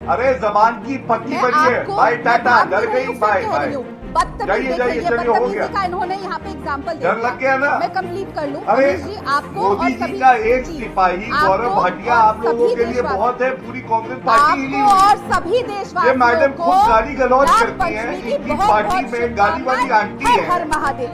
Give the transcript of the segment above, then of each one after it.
अरे जबान की पक्की बनिए। बाय टाटा, डर गई। Bye bye. बदतमीजी जाइए, चलिए, हो गया। का इन्होंने यहाँ पे एग्जाम्पल डर लग गया ना? मैं कंप्लीट कर लूँ। अरे जी आपको मोदी जी का एक सिपाही गौरव भाटिया आप लोगों के लिए बहुत है, पूरी कांग्रेस पार्टी हिली आपको हुई। और सभी देशवासियों ये मैडम को खुद गाली गलौज नाग करती हैं। पंचमी की इनकी बहुत पार्टी बहुत में गाली वाली आंटी हर है। हर महादेव।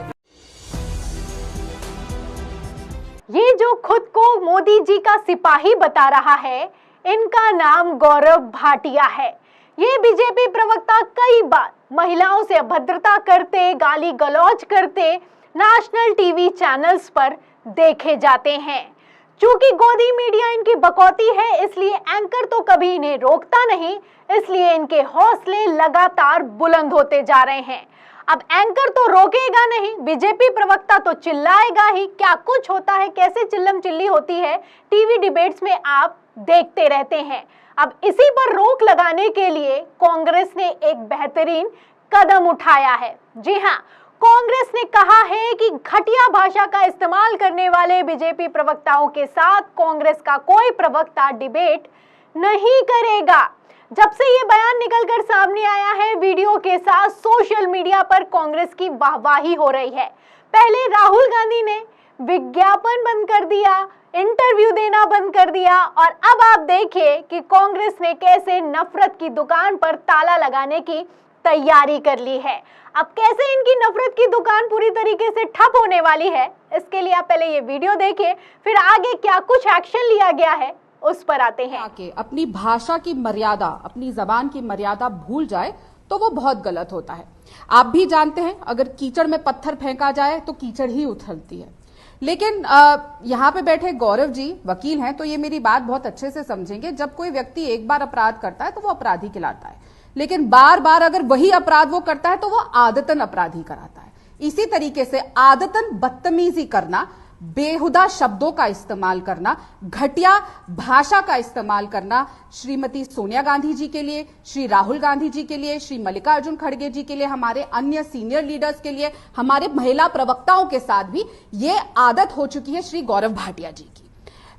ये जो खुद को मोदी जी का सिपाही बता रहा है, इनका नाम गौरव भाटिया है। ये बीजेपी प्रवक्ता कई बार महिलाओं से अभद्रता करते, गाली गलौज करते नेशनल टीवी चैनल्स पर देखे जाते हैं। चूंकि गोदी मीडिया इनकी बकौती है, इसलिए एंकर तो कभी इन्हें रोकता नहीं, इसलिए इनके हौसले लगातार बुलंद होते जा रहे हैं। अब एंकर तो रोकेगा नहीं, बीजेपी प्रवक्ता तो चिल्लाएगा ही। क्या कुछ होता है, कैसे चिल्लम चिल्ली होती है टीवी डिबेट्स में, आप देखते रहते हैं। अब इसी पर रोक लगाने के लिए कांग्रेस ने एक बेहतरीन कदम उठाया है। जी हां, कांग्रेस ने कहा है कि घटिया भाषा का इस्तेमाल करने वाले बीजेपी प्रवक्ताओं के साथ कांग्रेस का कोई प्रवक्ता डिबेट नहीं करेगा। जब से ये बयान निकलकर सामने आया है, वीडियो के साथ सोशल मीडिया पर कांग्रेस की वाहवाही हो रही है। पहले राहुल गांधी ने विज्ञापन बंद कर दिया, इंटरव्यू देना बंद कर दिया, और अब आप देखिए कि कांग्रेस ने कैसे नफरत की दुकान पर ताला लगाने की तैयारी कर ली है। अब कैसे इनकी नफरत की दुकान पूरी तरीके से ठप होने वाली है, इसके लिए आप पहले ये वीडियो देखिए, फिर आगे क्या कुछ एक्शन लिया गया है उस पर आते हैं। आके अपनी भाषा की मर्यादा, अपनी जबान की मर्यादा भूल जाए तो वो बहुत गलत होता है। आप भी जानते हैं, अगर कीचड़ में पत्थर फेंका जाए तो कीचड़ ही उछलती है। लेकिन यहाँ पे बैठे गौरव जी वकील हैं, तो ये मेरी बात बहुत अच्छे से समझेंगे। जब कोई व्यक्ति एक बार अपराध करता है तो वो अपराधी कहलाता है, लेकिन बार बार अगर वही अपराध वो करता है तो वो आदतन अपराधी कराता है। इसी तरीके से आदतन बदतमीजी करना, बेहुदा शब्दों का इस्तेमाल करना, घटिया भाषा का इस्तेमाल करना श्रीमती सोनिया गांधी जी के लिए, श्री राहुल गांधी जी के लिए, श्री मल्लिकार्जुन खड़गे जी के लिए, हमारे अन्य सीनियर लीडर्स के लिए, हमारे महिला प्रवक्ताओं के साथ भी ये आदत हो चुकी है श्री गौरव भाटिया जी की।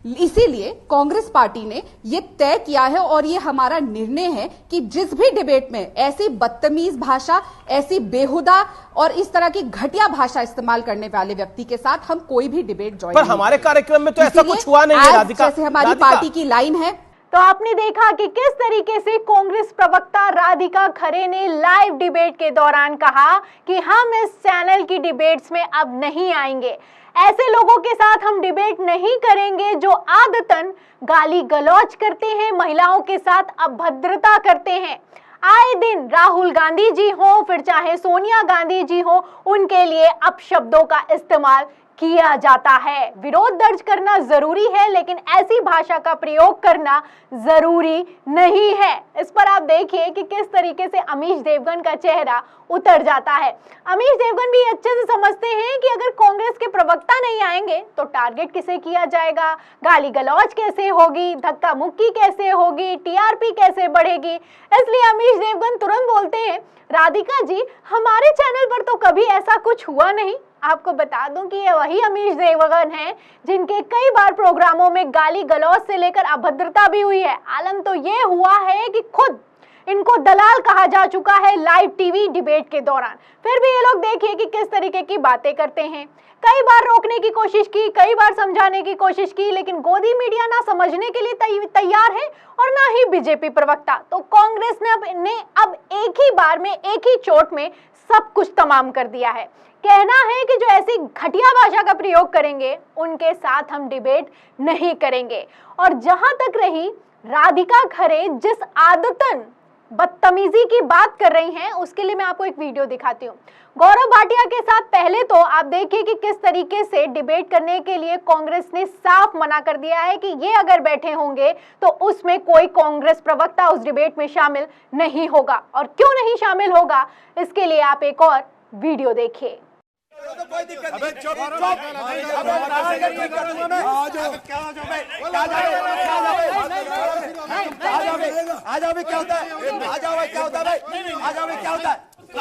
इसीलिए कांग्रेस पार्टी ने ये तय किया है और ये हमारा निर्णय है कि जिस भी डिबेट में ऐसी बदतमीज भाषा, ऐसी बेहुदा और इस तरह की घटिया भाषा इस्तेमाल करने वाले व्यक्ति के साथ हम कोई भी डिबेट ज्वाइन पर हमारे कार्यक्रम में तो ऐसा कुछ हुआ नहीं है राधिका। जैसे हमारी पार्टी की लाइन है। तो आपने देखा कि किस तरीके से कांग्रेस प्रवक्ता राधिका खरे ने लाइव डिबेट के दौरान कहा कि हम इस चैनल की डिबेट्स में अब नहीं आएंगे, ऐसे लोगों के साथ हम डिबेट नहीं करेंगे जो आदतन गाली गलौज करते हैं, महिलाओं के साथ अभद्रता करते हैं। आए दिन राहुल गांधी जी हो, फिर चाहे सोनिया गांधी जी हो, उनके लिए अपशब्दों का इस्तेमाल किया जाता है। विरोध दर्ज करना जरूरी है, लेकिन ऐसी भाषा का प्रयोग करना जरूरी नहीं है। इस पर आप देखिए कि किस तरीके से अमीश देवगन का चेहरा उतर जाता है। अमीश देवगन भी अच्छे से समझते हैं कि अगर कांग्रेस के प्रवक्ता नहीं आएंगे तो टारगेट किसे किया जाएगा, गाली गलौज कैसे होगी, धक्का मुक्की कैसे होगी, टीआरपी कैसे बढ़ेगी। इसलिए अमीश देवगन तुरंत बोलते हैं, राधिका जी हमारे चैनल पर तो कभी ऐसा कुछ हुआ नहीं। आपको बता दूं कि ये वही अमीश देवगन हैं जिनके कई बार प्रोग्रामों में गाली गलौज से लेकर अभद्रता भी हुई है। आलम तो ये हुआ है कि खुद इनको दलाल कहा जा चुका है लाइव टीवी डिबेट के दौरान। फिर भी ये लोग देखिए कि किस तरीके की बातें करते हैं। कई बार रोकने की कोशिश की, कई बार समझाने की कोशिश की, लेकिन गोदी मीडिया ना समझने के लिए तैयार है और ना ही बीजेपी प्रवक्ता। तो कांग्रेस ने अब एक ही बार में, एक ही चोट में सब कुछ तमाम कर दिया है। कहना है कि जो ऐसी घटिया भाषा का प्रयोग करेंगे उनके साथ हम डिबेट नहीं करेंगे। और जहां तक रही राधिका खरे जिस आदतन बदतमीजी की बात कर रही हैं, उसके लिए मैं आपको एक वीडियो दिखाती हूँ। गौरव भाटिया के साथ पहले तो आप देखिए कि किस तरीके से डिबेट करने के लिए कांग्रेस ने साफ मना कर दिया है कि ये अगर बैठे होंगे तो उसमें कोई कांग्रेस प्रवक्ता उस डिबेट में शामिल नहीं होगा। और क्यों नहीं शामिल होगा, इसके लिए आप एक और वीडियो देखिए। कोई दिक्कत नहीं, चुप आ जाओ, क्या होता है, आ जाओ, क्या होता है भाई, आ जाओ, क्या होता है, तो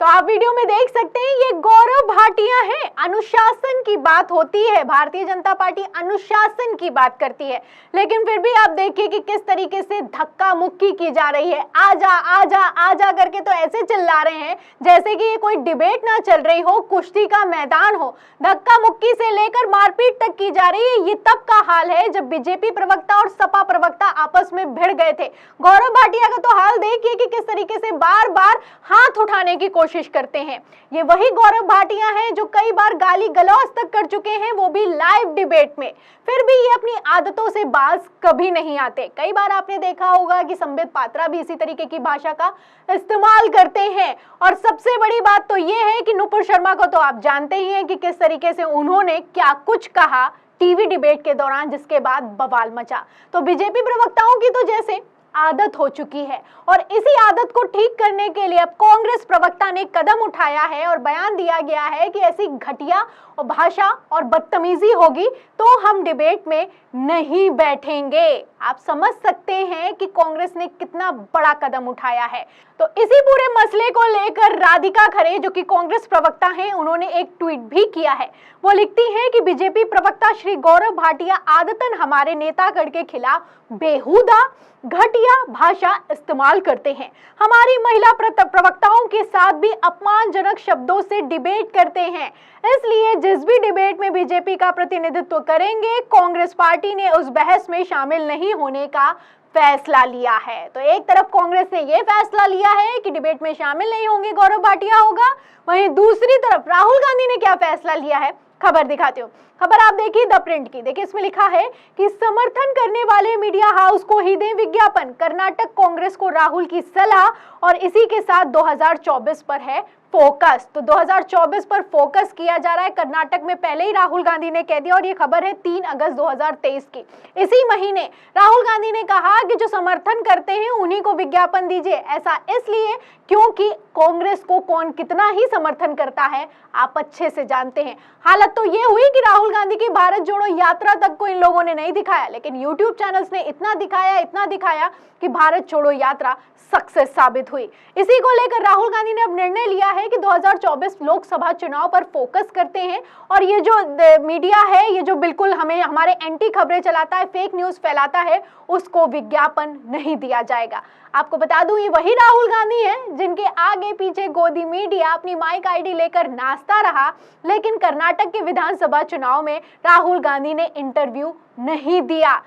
आप वीडियो में देख सकते हैं ये गौरव भाटिया हैं। अनुशासन की बात होती है, भारतीय जनता पार्टी अनुशासन की बात करती है, लेकिन फिर भी आप देखिए कि किस तरीके से धक्का मुक्की की जा रही है। आजा आजा आजा करके तो ऐसे चिल्ला रहे हैं जैसे कि ये कोई डिबेट ना चल रही हो, कुश्ती का मैदान हो। धक्का मुक्की से लेकर मारपीट तक की जा रही है। ये तब का हाल है जब बीजेपी प्रवक्ता और सपा प्रवक्ता आपस में भिड़ गए थे। गौरव भाटिया का तो हाल देखिए कि किस तरीके से बार बार हाथ उठाने की कोशिश करते हैं। ये वही गौरव भाटिया हैं जो कई बार गाली गलौज तक कर चुके हैं, वो भी लाइव डिबेट में। फिर भी ये अपनी आदतों से बाज कभी नहीं आते। कई बार आपने देखा होगा कि संबित पात्रा भी इसी तरीके की भाषा का इस्तेमाल करते हैं। और सबसे बड़ी बात तो ये है कि नुपुर शर्मा को तो आप जानते ही हैं कि किस तरीके से उन्होंने क्या कुछ कहा टीवी डिबेट के दौरान, जिसके बाद बवाल मचा। तो बीजेपी प्रवक्ताओं की तो जैसे आदत हो चुकी है और इसी आदत को ठीक करने के लिए अब कांग्रेस प्रवक्ता ने कदम उठाया है और बयान दिया गया है कि ऐसी घटिया और भाषा और बदतमीजी होगी तो हम डिबेट में नहीं बैठेंगे। आप समझ सकते हैं कि कांग्रेस ने कितना बड़ा कदम उठाया है। तो इसी पूरे मसले को लेकर राधिका खरे, जो कि कांग्रेस प्रवक्ता हैं, उन्होंने एक ट्वीट भी किया है। वो लिखती हैं कि बीजेपी प्रवक्ता श्री गौरव भाटिया आदतन हमारे नेतागण के खिलाफ बेहुदा घटिया भाषा इस्तेमाल करते हैं। हमारी महिला प्रवक्ताओं के साथ भी अपमानजनक शब्दों से डिबेट करते हैं। इसलिए जिस भी डिबेट में बीजेपी का प्रतिनिधित्व करेंगे, कांग्रेस पार्टी ने उस बहस में शामिल नहीं होने का फैसला लिया है। तो एक तरफ कांग्रेस ने यह फैसला लिया है कि डिबेट में शामिल नहीं होंगे गौरव भाटिया होगा, वहीं दूसरी तरफ राहुल गांधी ने क्या फैसला लिया है, खबर दिखाती हूँ। खबर आप देखिए द प्रिंट की। देखिए इसमें लिखा है कि समर्थन करने वाले मीडिया हाउस को ही दें विज्ञापन, कर्नाटक कांग्रेस को राहुल की सलाह। और इसी के साथ 2024 पर है फोकस। तो 2024 पर फोकस किया जा रहा है। कर्नाटक में पहले ही राहुल गांधी ने कह दिया और ये खबर है 3 अगस्त 2023 की। इसी महीने राहुल गांधी ने कहा कि जो समर्थन करते हैं उन्हीं को विज्ञापन दीजिए। ऐसा इसलिए क्योंकि कांग्रेस को कौन कितना ही समर्थन करता है आप अच्छे से जानते हैं। हालत तो ये हुई कि राहुल गांधी की भारत जोड़ो यात्रा तक को इन लोगों ने नहीं दिखाया, लेकिन यूट्यूब चैनल्स ने इतना दिखाया कि भारत छोड़ो यात्रा सक्सेस साबित हुई। इसी को लेकर राहुल गांधी ने अब निर्णय लिया है कि 2024 लोकसभा चुनाव पर फोकस करते हैं और ये जो मीडिया है, ये जो बिल्कुल हमें हमारे एंटी खबरें चलाता है, फेक न्यूज फैलाता है, उसको विज्ञापन नहीं दिया जाएगा। आपको बता दूं ये वही राहुल गांधी हैं जिनके आगे पीछे गोदी मीडिया अपनी माइक आईडी लेकर नाचता रहा, लेकिन कर्नाटक के विधानसभा चुनाव में राहुल गांधी ने इंटरव्यू नहीं दिया।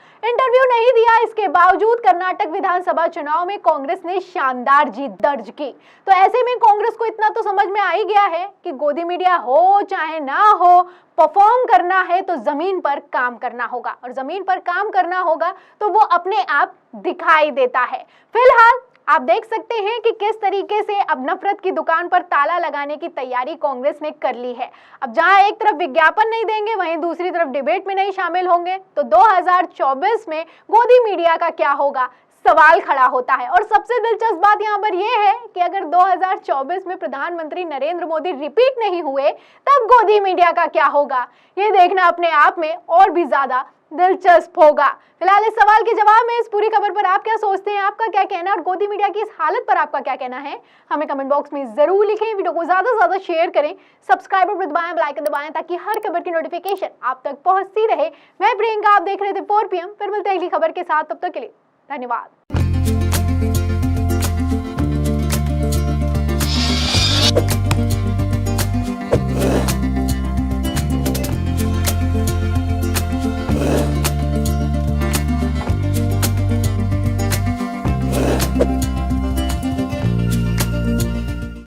इसके बावजूद कर्नाटक विधानसभा चुनाव में कांग्रेस ने शानदार जीत दर्ज की। तो ऐसे में कांग्रेस को इतना तो समझ में आ ही गया है कि गोदी मीडिया हो चाहे ना हो, परफॉर्म करना है तो जमीन पर काम करना होगा, और जमीन पर काम करना होगा तो वो अपने आप दिखाई देता है। फिलहाल आप देख सकते हैं कि किस तरीके से अब नफरत की दुकान पर ताला लगाने की तैयारी कांग्रेस ने कर ली है। अब जहां एक तरफ विज्ञापन नहीं देंगे, वहीं दूसरी तरफ डिबेट में नहीं शामिल होंगे, तो 2024 में गोदी मीडिया का क्या होगा, सवाल खड़ा होता है। और सबसे दिलचस्प बात यहाँ पर यह है कि अगर 2024 में प्रधानमंत्री नरेंद्र मोदी रिपीट नहीं हुए, तब गोदी मीडिया का क्या होगा, ये देखना अपने आप में और भी ज्यादा दिलचस्प होगा। फिलहाल इस सवाल के जवाब में इस पूरी खबर पर आप क्या सोचते हैं, आपका क्या कहना है, और गोदी मीडिया की इस हालत पर आपका क्या कहना है, हमें कमेंट बॉक्स में जरूर लिखें। वीडियो को ज्यादा से ज्यादा शेयर करें, सब्सक्राइब पर दबाएं, बेल आइकन दबाएं, ताकि हर खबर की नोटिफिकेशन आप तक पहुंचती रहे। मैं प्रियंका, आप देख रहे थे 4 PM। फिर मिलते हैं अगली खबर के साथ, तब तक के लिए धन्यवाद।